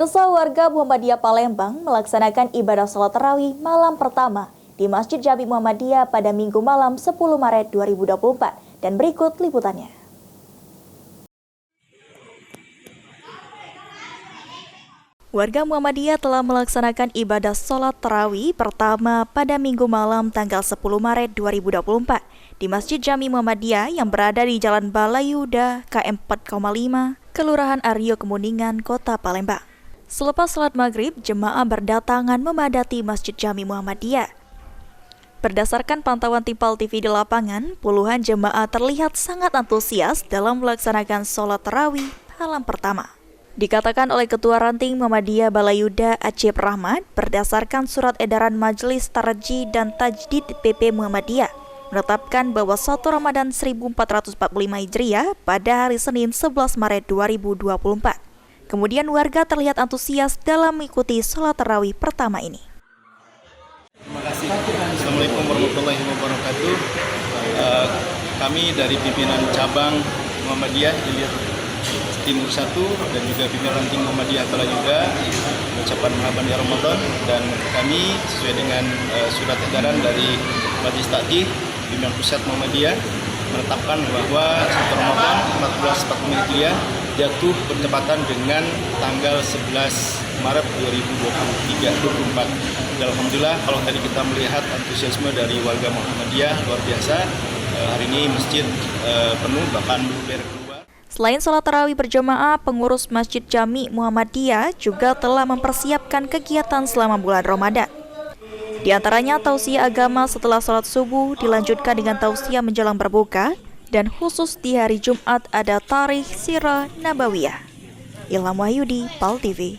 Pemirsa, warga Muhammadiyah Palembang melaksanakan ibadah sholat tarawih malam pertama di Masjid Jami Muhammadiyah pada Minggu malam 10 Maret 2024. Dan berikut liputannya. Warga Muhammadiyah telah melaksanakan ibadah sholat tarawih pertama pada Minggu malam tanggal 10 Maret 2024 di Masjid Jami Muhammadiyah yang berada di Jalan Balayuda KM 4,5, Kelurahan Aryo Kemuningan, Kota Palembang. Selepas salat maghrib, jemaah berdatangan memadati Masjid Jami Muhammadiyah. Berdasarkan pantauan Tipal TV di lapangan, puluhan jemaah terlihat sangat antusias dalam melaksanakan sholat tarawih malam pertama. Dikatakan oleh Ketua Ranting Muhammadiyah Balayuda Acep Rahmat, berdasarkan surat edaran Majelis Tarji dan Tajdid PP Muhammadiyah, menetapkan bahwa 1 Ramadan 1445 Hijriah pada hari Senin 11 Maret 2024. Kemudian warga terlihat antusias dalam mengikuti sholat tarawih pertama ini. Terima kasih. Assalamualaikum warahmatullahi wabarakatuh. Kami dari pimpinan cabang Muhammadiyah Ilir Timur 1 dan juga pimpinan ranting Muhammadiyah Balayuda mengucapkan marhaban ya Ramadan, dan kami sesuai dengan surat edaran dari Majelis Takjid pimpinan pusat Muhammadiyah menetapkan bahwa 1 Ramadan 1445 Hijriah jatuh bertepatan dengan tanggal 11 Maret 2024. Dan alhamdulillah, kalau tadi kita melihat antusiasme dari warga Muhammadiyah luar biasa. Hari ini masjid penuh, bahkan luber keluar. Selain sholat tarawih berjamaah, pengurus Masjid Jami Muhammadiyah juga telah mempersiapkan kegiatan selama bulan Ramadan. Di antaranya tausiah agama setelah sholat subuh, dilanjutkan dengan tausiah menjelang berbuka, dan khusus di hari Jumat ada tarikh Sirah Nabawiyah. Ilham Wahyudi, PAL TV.